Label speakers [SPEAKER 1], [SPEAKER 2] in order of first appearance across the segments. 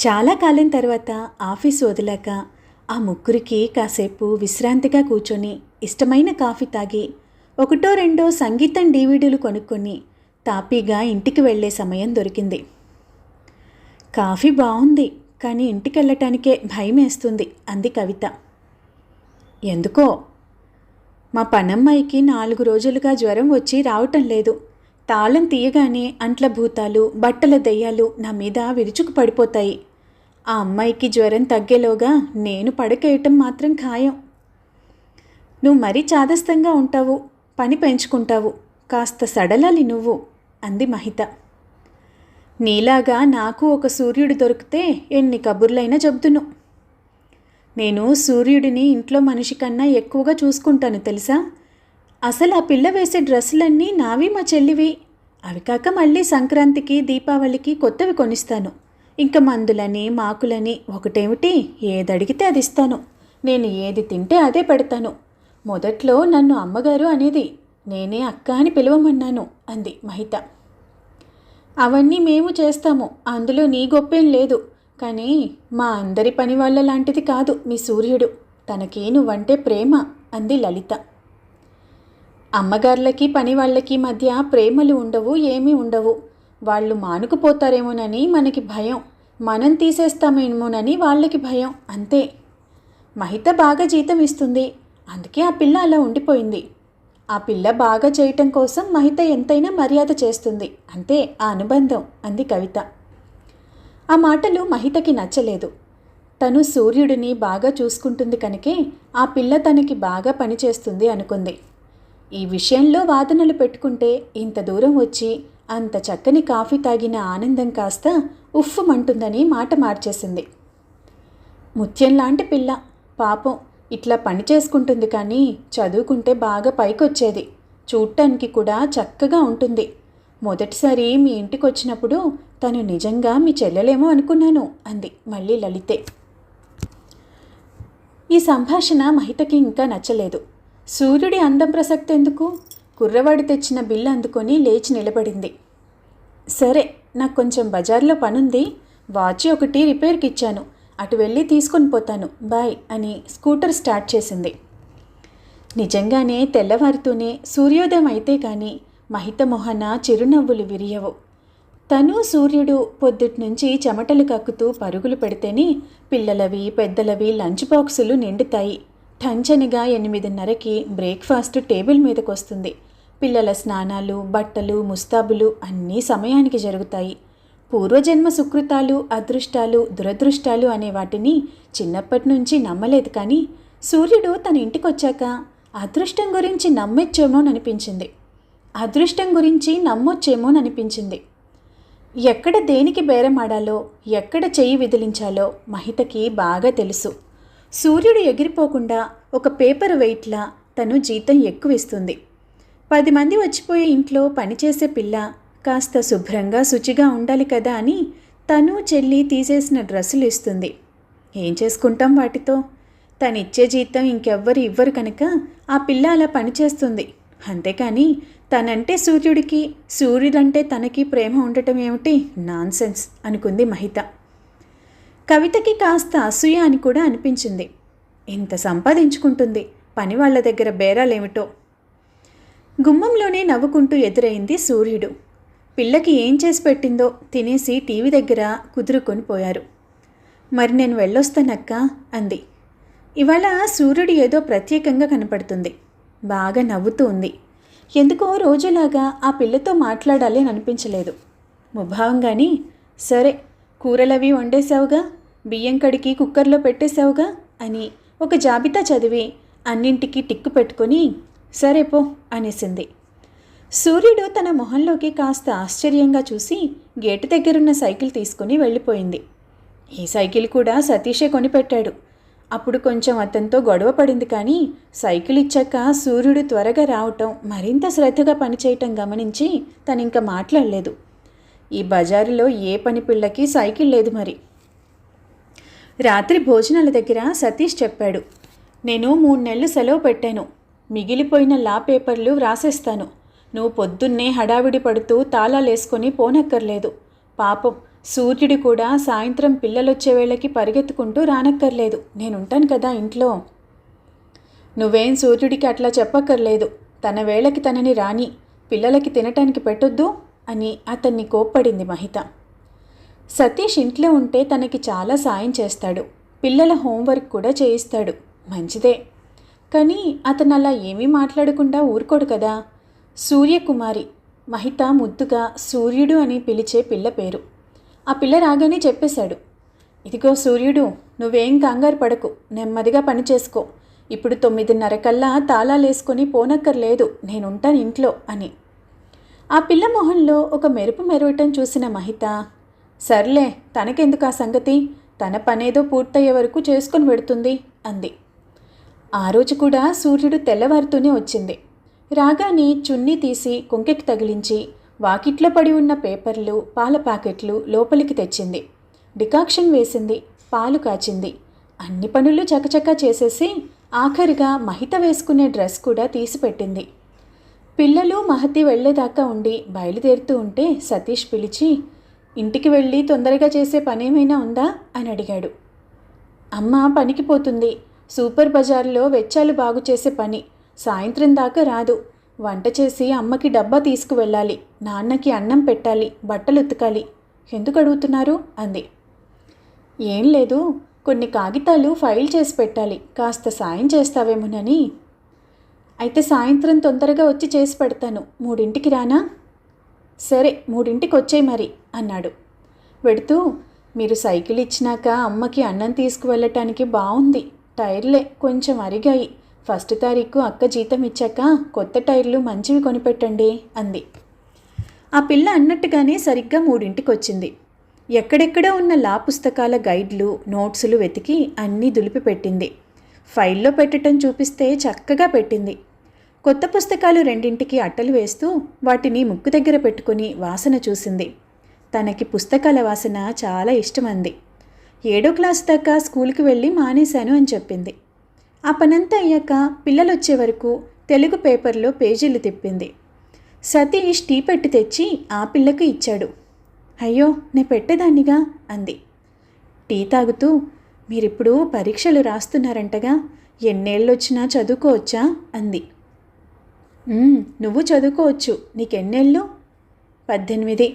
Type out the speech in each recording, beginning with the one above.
[SPEAKER 1] చాలా కాలం తర్వాత ఆఫీసు వదిలాక ఆ ముగ్గురికి కాసేపు విశ్రాంతిగా కూర్చొని ఇష్టమైన కాఫీ తాగి ఒకటో రెండో సంగీతం డీవీడీలు కొనుక్కొని తాపీగా ఇంటికి వెళ్ళే సమయం దొరికింది. కాఫీ బాగుంది, కానీ ఇంటికి వెళ్ళటానికే భయం వేస్తుంది అంది కవిత. ఎందుకో? మా పనమ్మాయికి 4 రోజులుగా జ్వరం వచ్చి రావటం లేదు. తాళం తీయగానే అంట్ల భూతాలు, బట్టల దెయ్యాలు నా మీద విరుచుకు పడిపోతాయి. ఆ అమ్మాయికి జ్వరం తగ్గేలోగా నేను పడకేయటం మాత్రం ఖాయం. నువ్వు మరీ చాదస్తంగా ఉంటావు, పని పెంచుకుంటావు, కాస్త సడలాలి నువ్వు అంది మహిత. నీలాగా నాకు ఒక సూర్యుడు దొరికితే ఎన్ని కబుర్లైనా చెబుతును. నేను సూర్యుడిని ఇంట్లో మనిషి కన్నా ఎక్కువగా చూసుకుంటాను తెలుసా. అసలు ఆ పిల్ల వేసే డ్రెస్సులన్నీ నావి, మా చెల్లివి. అవి కాక మళ్ళీ సంక్రాంతికి దీపావళికి కొత్తవి కొనిస్తాను. ఇంకా మందులని మాకులని ఒకటేమిటి, ఏదడిగితే అది ఇస్తాను. నేను ఏది తింటే అదే పెడతాను. మొదట్లో నన్ను అమ్మగారు అనేది, నేనే అక్క అని పిలవమన్నాను అంది మహిత. అవన్నీ మేము చేస్తాము, అందులో నీ గొప్పేం లేదు. కానీ మా అందరి పని వాళ్ళ లాంటిది కాదు మీ సూర్యుడు. తనకి నువ్వంటే ప్రేమ అంది లలిత. అమ్మగార్లకి పని వాళ్ళకి మధ్య ప్రేమలు ఉండవు, ఏమీ ఉండవు. వాళ్ళు మానుకుపోతారేమోనని మనకి భయం, మనం తీసేస్తామేమోనని వాళ్ళకి భయం, అంతే. మహిత బాగా జీతం ఇస్తుంది, అందుకే ఆ పిల్ల అలా ఉండిపోయింది. ఆ పిల్ల బాగా చేయటం కోసం మహిత ఎంతైనా మర్యాద చేస్తుంది, అంతే ఆ అనుబంధం అంది కవిత. ఆ మాటలు మహితకి నచ్చలేదు. తను సూర్యుడిని బాగా చూసుకుంటుంది కనుకే ఆ పిల్ల తనకి బాగా పనిచేస్తుంది అనుకుంది. ఈ విషయంలో వాదనలు పెట్టుకుంటే ఇంత దూరం వచ్చి అంత చక్కని కాఫీ తాగిన ఆనందం కాస్త ఉఫ్ఫుమంటుందని మాట మార్చేసింది. ముత్యం లాంటి పిల్ల, పాపం ఇట్లా పని చేసుకుంటుంది, కానీ చదువుకుంటే బాగా పైకొచ్చేది. చూడటానికి కూడా చక్కగా ఉంటుంది. మొదటిసారి మీ ఇంటికి వచ్చినప్పుడు తను నిజంగా మీ చెల్లెలేమో అనుకున్నాను అంది మళ్ళీ లలితే. ఈ సంభాషణ మహితకి ఇంకా నచ్చలేదు. సూర్యుడి అందం ప్రసక్తి ఎందుకు? కుర్రవాడి తెచ్చిన బిల్లు అందుకొని లేచి నిలబడింది. సరే, నాకు కొంచెం బజార్లో పనుంది, వాచ్ ఒకటి రిపేర్కి ఇచ్చాను, అటు వెళ్ళి తీసుకొని పోతాను, బాయ్ అని స్కూటర్ స్టార్ట్ చేసింది. నిజంగానే తెల్లవారితోనే సూర్యోదయం అయితే కానీ మహిత మొహన చిరునవ్వులు విరియవు. తను సూర్యుడు పొద్దుట్నుంచి చెమటలు కక్కుతూ పరుగులు పెడితేనే పిల్లలవి పెద్దలవి లంచ్ బాక్సులు నిండుతాయి. టంచనిగా 8:30కి బ్రేక్ఫాస్ట్ టేబుల్ మీదకి వస్తుంది. పిల్లల స్నానాలు, బట్టలు, ముస్తాబులు అన్నీ సమయానికి జరుగుతాయి. పూర్వజన్మ సుకృతాలు, అదృష్టాలు, దురదృష్టాలు అనే వాటిని చిన్నప్పటి నుంచి నమ్మలేదు, కానీ సూర్యుడు తన ఇంటికొచ్చాక అదృష్టం గురించి నమ్మొచ్చేమోననిపించింది, అదృష్టం గురించి నమ్మొచ్చేమోననిపించింది. ఎక్కడ దేనికి బేరమాడాలో, ఎక్కడ చెయ్యి విదిలించాలో మహితకి బాగా తెలుసు. సూర్యుడు ఎగిరిపోకుండా ఒక పేపర్ వెయిట్లా తను జీతం ఎక్కువ ఇస్తుంది. 10 మంది వచ్చిపోయే ఇంట్లో పనిచేసే పిల్ల కాస్త శుభ్రంగా శుచిగా ఉండాలి కదా అని తను చెల్లి తీసేసిన డ్రెస్సులు ఇస్తుంది. ఏం చేసుకుంటాం వాటితో? తనిచ్చే జీతం ఇంకెవ్వరు ఇవ్వరు కనుక ఆ పిల్ల అలా పనిచేస్తుంది. అంతేకాని తనంటే సూర్యుడికి, సూర్యుడంటే తనకి ప్రేమ ఉండటం ఏమిటి? నాన్సెన్స్ అనుకుంది మహిత. కవితకి కాస్త అసూయ అని కూడా అనిపించింది. ఇంత సంపాదించుకుంటుంది, పని వాళ్ళ దగ్గర బేరాలేమిటో. గుమ్మంలోనే నవ్వుకుంటూ ఎదురైంది సూర్యుడు. పిల్లకి ఏం చేసి పెట్టిందో తినేసి టీవీ దగ్గర కుదురుకొని పోయారు. మరి నేను వెళ్ళొస్తానక్క అంది. ఇవాళ సూర్యుడు ఏదో ప్రత్యేకంగా కనపడుతుంది. బాగా నవ్వుతూ ఉంది. ఎందుకో రోజులాగా ఆ పిల్లతో మాట్లాడాలి అని అనిపించలేదు. ముభావంగాని, సరే కూరలవి వండేశావుగా, బియ్యం కడికి కుక్కర్లో పెట్టేశావుగా అని ఒక జాబితా చదివి అన్నింటికి టిక్కు పెట్టుకొని సరే పో అనేసింది. సూర్యుడు తన మొహంలోకి కాస్త ఆశ్చర్యంగా చూసి గేటు దగ్గరున్న సైకిల్ తీసుకుని వెళ్ళిపోయింది. ఈ సైకిల్ కూడా సతీషే కొనిపెట్టాడు. అప్పుడు కొంచెం అతనితో గొడవ పడింది, కానీ సైకిల్ ఇచ్చాక సూర్యుడు త్వరగా రావటం, మరింత శ్రద్ధగా పనిచేయటం గమనించి తనింక మాట్లాడలేదు. ఈ బజారులో ఏ పని పిల్లకి సైకిల్ లేదు మరి. రాత్రి భోజనాల దగ్గర సతీష్ చెప్పాడు, నేను 3 నెలలు సెలవు పెట్టాను, మిగిలిపోయిన లా పేపర్లు వ్రాసేస్తాను. నువ్వు పొద్దున్నే హడావిడి పడుతూ తాళాలేసుకొని పోనక్కర్లేదు. పాపం సూర్యుడు కూడా సాయంత్రం పిల్లలొచ్చే వేళకి పరిగెత్తుకుంటూ రానక్కర్లేదు, నేనుంటాను కదా ఇంట్లో. నువ్వేం సూర్యుడికి అట్లా చెప్పక్కర్లేదు. తన వేళకి తనని రాని, పిల్లలకి తినటానికి పెట్టొద్దు అని అతన్ని కోప్పడింది మహిత. సతీష్ ఇంట్లో ఉంటే తనకి చాలా సాయం చేస్తాడు, పిల్లల హోంవర్క్ కూడా చేయిస్తాడు, మంచిదే. కానీ అతను అలా ఏమీ మాట్లాడకుండా ఊరుకోడు కదా. సూర్యకుమారి, మహిత ముద్దుగా సూర్యుడు అని పిలిచే పిల్ల పేరు. ఆ పిల్ల రాగానే చెప్పేశాడు, ఇదిగో సూర్యుడు, నువ్వేం కంగారు పడకు, నెమ్మదిగా పని చేసుకో. ఇప్పుడు 9:30 కల్లా తాళాలేసుకొని పోనక్కర్లేదు, నేనుంటాను ఇంట్లో అని. ఆ పిల్ల మొహంలో ఒక మెరుపు మెరవటం చూసిన మహిత, సర్లే తనకెందుకు ఆ సంగతి, తన పనేదో పూర్తయ్యే వరకు చేసుకొని పెడుతుంది అంది. ఆ రోజు కూడా సూర్యుడు తెల్లవారుతూనే వచ్చింది. రాగానే చున్నీ తీసి కుంకెకి తగిలించి వాకిట్లో పడి ఉన్న పేపర్లు, పాల ప్యాకెట్లు లోపలికి తెచ్చింది. డికాక్షన్ వేసింది, పాలు కాచింది. అన్ని పనులు చకచకా చేసేసి ఆఖరిగా మహిత వేసుకునే డ్రెస్ కూడా తీసిపెట్టింది. పిల్లలు మహతి వెళ్లేదాకా ఉండి బయలుదేరుతూ ఉంటే సతీష్ పిలిచి, ఇంటికి వెళ్ళి తొందరగా చేసే పనేమైనా ఉందా అని అడిగాడు. అమ్మ పనికి పోతుంది, సూపర్ బజార్లో వెచ్చాలు బాగు చేసే పని, సాయంత్రం దాకా రాదు. వంట చేసి అమ్మకి డబ్బా తీసుకువెళ్ళాలి, నాన్నకి అన్నం పెట్టాలి, బట్టలు ఉతకాలి. ఎందుకు అడుగుతున్నారు అంది. ఏం లేదు, కొన్ని కాగితాలు ఫైల్ చేసి పెట్టాలి, కాస్త సాయం చేస్తావేమోనని. అయితే సాయంత్రం తొందరగా వచ్చి చేసి పెడతాను, 3ంటికి రానా? సరే 3ంటికి వచ్చేయి మరి అన్నాడు. వెడుతూ, మీరు సైకిల్ ఇచ్చినాక అమ్మకి అన్నం తీసుకువెళ్ళటానికి బాగుంది, టైర్లే కొంచెం అరిగాయి. 1 తారీఖు అక్క జీతం ఇచ్చాక కొత్త టైర్లు మంచివి కొనిపెట్టండి అంది. ఆ పిల్ల అన్నట్టుగానే సరిగ్గా 3ంటికి వచ్చింది. ఎక్కడెక్కడో ఉన్న లా పుస్తకాల గైడ్లు, నోట్సులు వెతికి అన్నీ దులిపి పెట్టింది. ఫైల్లో పెట్టడం చూపిస్తే చక్కగా పెట్టింది. కొత్త పుస్తకాలు 2ంటికి అట్టలు వేస్తూ వాటిని ముక్కు దగ్గర పెట్టుకుని వాసన చూసింది. తనకి పుస్తకాల వాసన చాలా ఇష్టమంది. 7వ క్లాసు దాకా స్కూల్కి వెళ్ళి మానేశాను అని చెప్పింది. ఆ పనంతా అయ్యాక పిల్లలొచ్చే వరకు తెలుగు పేపర్లో పేజీలు తిప్పింది. సతీష్ టీ పెట్టి తెచ్చి ఆ పిల్లకు ఇచ్చాడు. అయ్యో నే పెట్టేదాన్నిగా అంది. టీ తాగుతూ, మీరిప్పుడు పరీక్షలు రాస్తున్నారంటగా, ఎన్నేళ్ళొచ్చినా చదువుకోవచ్చా అంది. నువ్వు చదువుకోవచ్చు, నీకెన్నేళ్ళు? 18.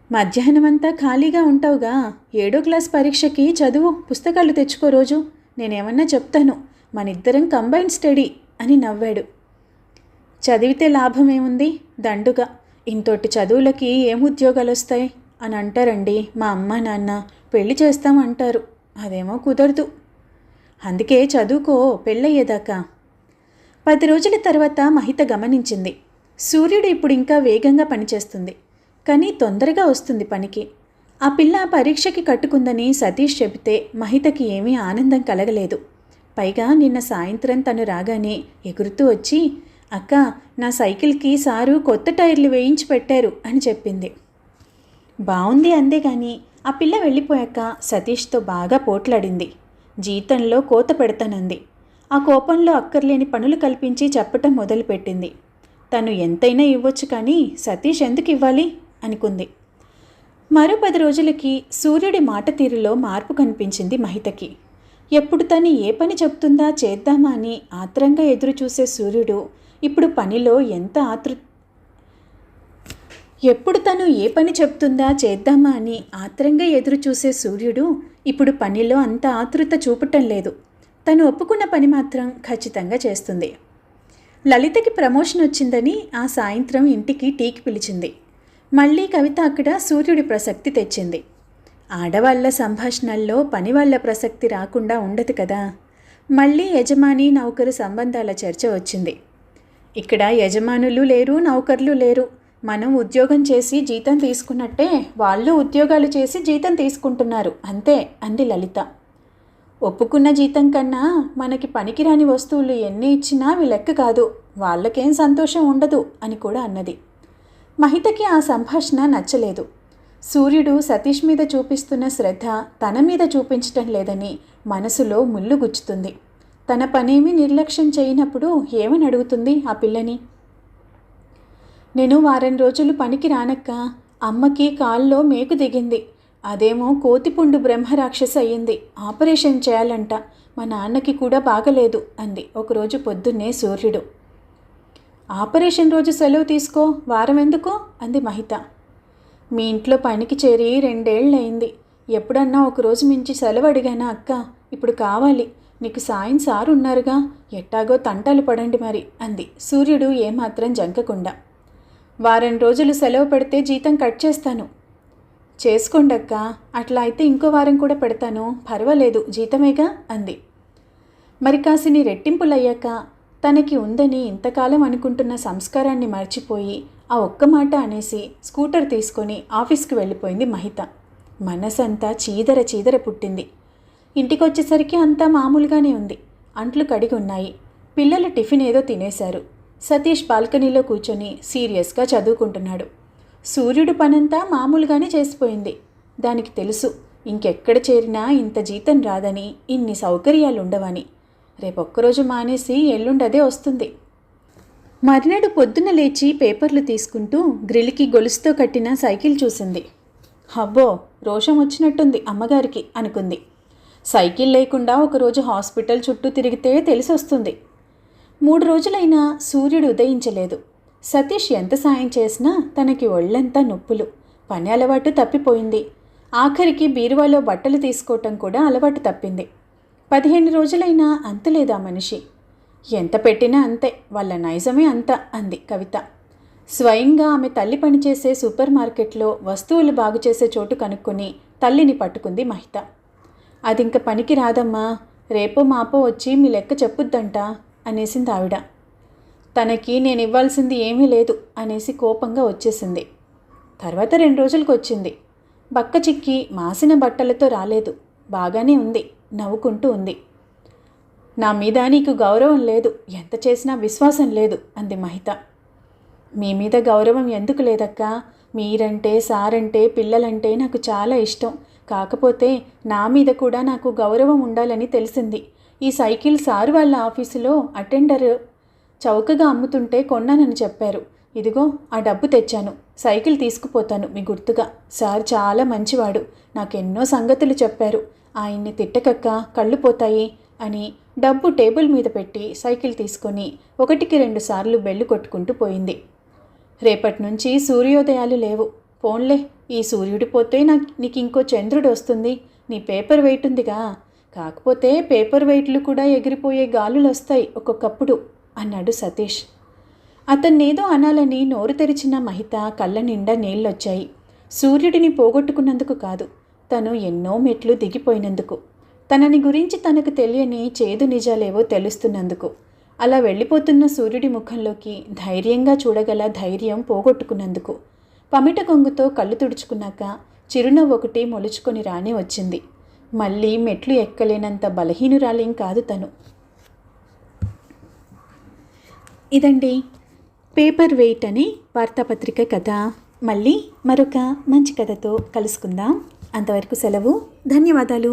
[SPEAKER 1] మధ్యాహ్నమంతా ఖాళీగా ఉంటావుగా, 7వ క్లాస్ పరీక్షకి చదువు, పుస్తకాలు తెచ్చుకో రోజు, నేనేమన్నా చెప్తాను, మనిద్దరం కంబైన్ స్టడీ అని నవ్వాడు. చదివితే లాభమేముంది, దండుగా, ఇంతోటి చదువులకి ఏం ఉద్యోగాలు వస్తాయి అని అంటారండి మా అమ్మ నాన్న, పెళ్లి చేస్తామంటారు, అదేమో కుదరదు. అందుకే చదువుకో పెళ్ళయ్యేదాకా. 10 రోజుల తర్వాత మహిత గమనించింది, సూర్యుడు ఇప్పుడు ఇంకా వేగంగా పనిచేస్తుంది, కానీ తొందరగా వస్తుంది పనికి. ఆ పిల్ల పరీక్షకి కట్టుకుందని సతీష్ చెబితే మహితకి ఏమీ ఆనందం కలగలేదు. పైగా నిన్న సాయంత్రం తను రాగానే ఎగురుతూ వచ్చి, అక్క నా సైకిల్కి సారు కొత్త టైర్లు వేయించి పెట్టారు అని చెప్పింది. బాగుంది అందే కానీ ఆ పిల్ల వెళ్ళిపోయాక సతీష్తో బాగా పోట్లాడింది. జీతంలో కోత పెడతానంది. ఆ కోపంలో అక్కర్లేని పనులు కల్పించి చెప్పటం మొదలుపెట్టింది. తను ఎంతైనా ఇవ్వచ్చు కానీ సతీష్ ఎందుకు ఇవ్వాలి అనుకుంది. మరో 10 రోజులకి సూర్యుడి మాట తీరులో మార్పు కనిపించింది మహితకి. ఎప్పుడు తను ఏ పని చెప్తుందా చేద్దామా అని ఆత్రంగా ఎదురు చూసే సూర్యుడు ఇప్పుడు పనిలో ఎంత ఎప్పుడు తను ఏ పని చెప్తుందా చేద్దామా అని ఆత్రంగా ఎదురు చూసే సూర్యుడు ఇప్పుడు పనిలో అంత ఆతృత చూపటం లేదు. తను ఒప్పుకున్న పని మాత్రం ఖచ్చితంగా చేస్తుంది. లలితకి ప్రమోషన్ వచ్చిందని ఆ సాయంత్రం ఇంటికి టీకి పిలిచింది. మళ్ళీ కవిత అక్కడ సూర్యుడి ప్రసక్తి తెచ్చింది. ఆడవాళ్ల సంభాషణల్లో పనివాళ్ల ప్రసక్తి రాకుండా ఉండదు కదా. మళ్ళీ యజమాని నౌకరు సంబంధాల చర్చ వచ్చింది. ఇక్కడ యజమానులు లేరు, నౌకర్లు లేరు. మనం ఉద్యోగం చేసి జీతం తీసుకున్నట్టే వాళ్ళు ఉద్యోగాలు చేసి జీతం తీసుకుంటున్నారు అంతే అంది లలిత. ఒప్పుకున్న జీతం కన్నా మనకి పనికిరాని వస్తువులు ఎన్ని ఇచ్చినా అవి లెక్క కాదు, వాళ్ళకేం సంతోషం ఉండదు అని కూడా అన్నది. మహితకి ఆ సంభాషణ నచ్చలేదు. సూర్యుడు సతీష్ మీద చూపిస్తున్న శ్రద్ధ తన మీద చూపించటం లేదని మనసులో ముళ్ళు గుచ్చుతుంది. తన పనేమీ నిర్లక్ష్యం చేయనప్పుడు ఏమని అడుగుతుంది ఆ పిల్లని? నేను 1 వారం రోజులు పనికి రానక్క, అమ్మకి కాల్లో మేకు దిగింది, అదేమో కోతిపుండు బ్రహ్మరాక్షసి అయ్యింది, ఆపరేషన్ చేయాలంట, మా నాన్నకి కూడా బాగలేదు అంది ఒకరోజు పొద్దున్నే సూర్యుడు. ఆపరేషన్ రోజు సెలవు తీసుకో, వారం ఎందుకు అంది మహిత. మీ ఇంట్లో పనికి చేరి 2 ఏళ్ళయింది, ఎప్పుడన్నా ఒకరోజు మించి సెలవు అడిగానా అక్క? ఇప్పుడు కావాలి, నీకు సాయం సారు ఉన్నారుగా, ఎట్టాగో తంటాలు పడండి మరి అంది సూర్యుడు ఏమాత్రం జంకకుండా. వారం రోజులు సెలవు పెడితే జీతం కట్ చేస్తాను. చేసుకోండక్క, అట్లా అయితే ఇంకో వారం కూడా పెడతాను, పర్వాలేదు, జీతమేగా అంది. మరి కాసిని రెట్టింపులయ్యాక తనకి ఉందని ఇంతకాలం అనుకుంటున్న సంస్కారాన్ని మర్చిపోయి ఆ ఒక్క మాట అనేసి స్కూటర్ తీసుకొని ఆఫీస్కి వెళ్ళిపోయింది మహిత. మనసంతా చీదర చీదర పుట్టింది. ఇంటికొచ్చేసరికి అంతా మామూలుగానే ఉంది. అంట్లు కడిగి ఉన్నాయి. పిల్లలు టిఫిన్ ఏదో తినేశారు. సతీష్ బాల్కనీలో కూర్చొని సీరియస్గా చదువుకుంటున్నాడు. సూర్యుడు పనంతా మామూలుగానే చేసిపోయింది. దానికి తెలుసు ఇంకెక్కడ చేరినా ఇంత జీతం రాదని, ఇన్ని సౌకర్యాలు ఉండవని. రేపొక్కరోజు మానేసి ఎల్లుండదే వస్తుంది. మర్నాడు పొద్దున్న లేచి పేపర్లు తీసుకుంటూ గ్రిల్కి గొలుసుతో కట్టిన సైకిల్ చూసింది. అబ్బో, రోషం వచ్చినట్టుంది అమ్మగారికి అనుకుంది. సైకిల్ లేకుండా ఒకరోజు హాస్పిటల్ చుట్టూ తిరిగితే తెలిసొస్తుంది. 3 రోజులైనా సూర్యుడు ఉదయించలేదు. సతీష్ ఎంత సాయం చేసినా తనకి ఒళ్ళంతా నొప్పులు. పని అలవాటు తప్పిపోయింది. ఆఖరికి బీరువాలో బట్టలు తీసుకోవటం కూడా అలవాటు తప్పింది. 15 రోజులైనా అంతలేదా మనిషి? ఎంత పెట్టినా అంతే, వాళ్ళ నైజమే అంత అంది కవిత. స్వయంగా ఆమె తల్లి పనిచేసే సూపర్ మార్కెట్లో వస్తువులు బాగు చేసే చోటు కనుక్కొని తల్లిని పట్టుకుంది మహిత. అదింక పనికి రాదమ్మా, రేపో మాపో వచ్చి మీ లెక్క చెప్పుద్దంట అనేసింది ఆవిడ. తనకి నేను ఇవ్వాల్సింది ఏమీ లేదు అనేసి కోపంగా వచ్చేసింది. తర్వాత 2 రోజులకు వచ్చింది. బక్క చిక్కి మాసిన బట్టలతో రాలేదు. బాగానే ఉంది, నవ్వుకుంటూ ఉంది. నా మీద నీకు గౌరవం లేదు, ఎంత చేసినా విశ్వాసం లేదు అంది మహిత. మీ మీద గౌరవం ఎందుకు లేదక్క? మీరంటే, సారంటే, పిల్లలంటే నాకు చాలా ఇష్టం. కాకపోతే నా మీద కూడా నాకు గౌరవం ఉండాలని తెలిసింది. ఈ సైకిల్ సారు వాళ్ళ ఆఫీసులో అటెండర్ చౌకగా అమ్ముతుంటే కొన్నానని చెప్పారు. ఇదిగో ఆ డబ్బు తెచ్చాను, సైకిల్ తీసుకుపోతాను మీ గుర్తుగా. సార్ చాలా మంచివాడు, నాకెన్నో సంగతులు చెప్పారు. ఆయన్ని తిట్టకక్క, కళ్ళు పోతాయి అని డబ్బు టేబుల్ మీద పెట్టి సైకిల్ తీసుకొని 1కి 2 సార్లు బెల్లు కొట్టుకుంటూ పోయింది. రేపటి నుంచి సూర్యోదయాలు లేవు. పోన్లే, ఈ సూర్యుడి పోతే నీకు ఇంకో చంద్రుడు వస్తుంది. నీ పేపర్ వెయిట్ ఉందిగా, కాకపోతే పేపర్ వెయిట్లు కూడా ఎగిరిపోయే గాలులు వస్తాయి ఒక్కొక్కప్పుడు అన్నాడు సతీష్. అతన్నేదో అనాలని నోరు తెరిచిన మహిత కళ్ళ నిండా నీళ్ళొచ్చాయి. సూర్యుడిని పోగొట్టుకున్నందుకు కాదు, తను ఎన్నో మెట్లు దిగిపోయినందుకు, తనని గురించి తనకు తెలియని చేదు నిజాలేవో తెలుస్తున్నందుకు, అలా వెళ్ళిపోతున్న సూర్యుడి ముఖంలోకి ధైర్యంగా చూడగల ధైర్యం పోగొట్టుకున్నందుకు. పమిట కొంగుతో కళ్ళు తుడుచుకున్నాక చిరునవ్వు ఒకటి మొలుచుకొని రాని వచ్చింది. మళ్ళీ మెట్లు ఎక్కలేనంత బలహీనురాలేం కాదు తను. ఇదండి పేపర్ వెయిట్ అనే వార్తాపత్రిక కథ. మళ్ళీ మరొక మంచి కథతో కలుసుకుందాం. అంతవరకు సెలవు. ధన్యవాదాలు.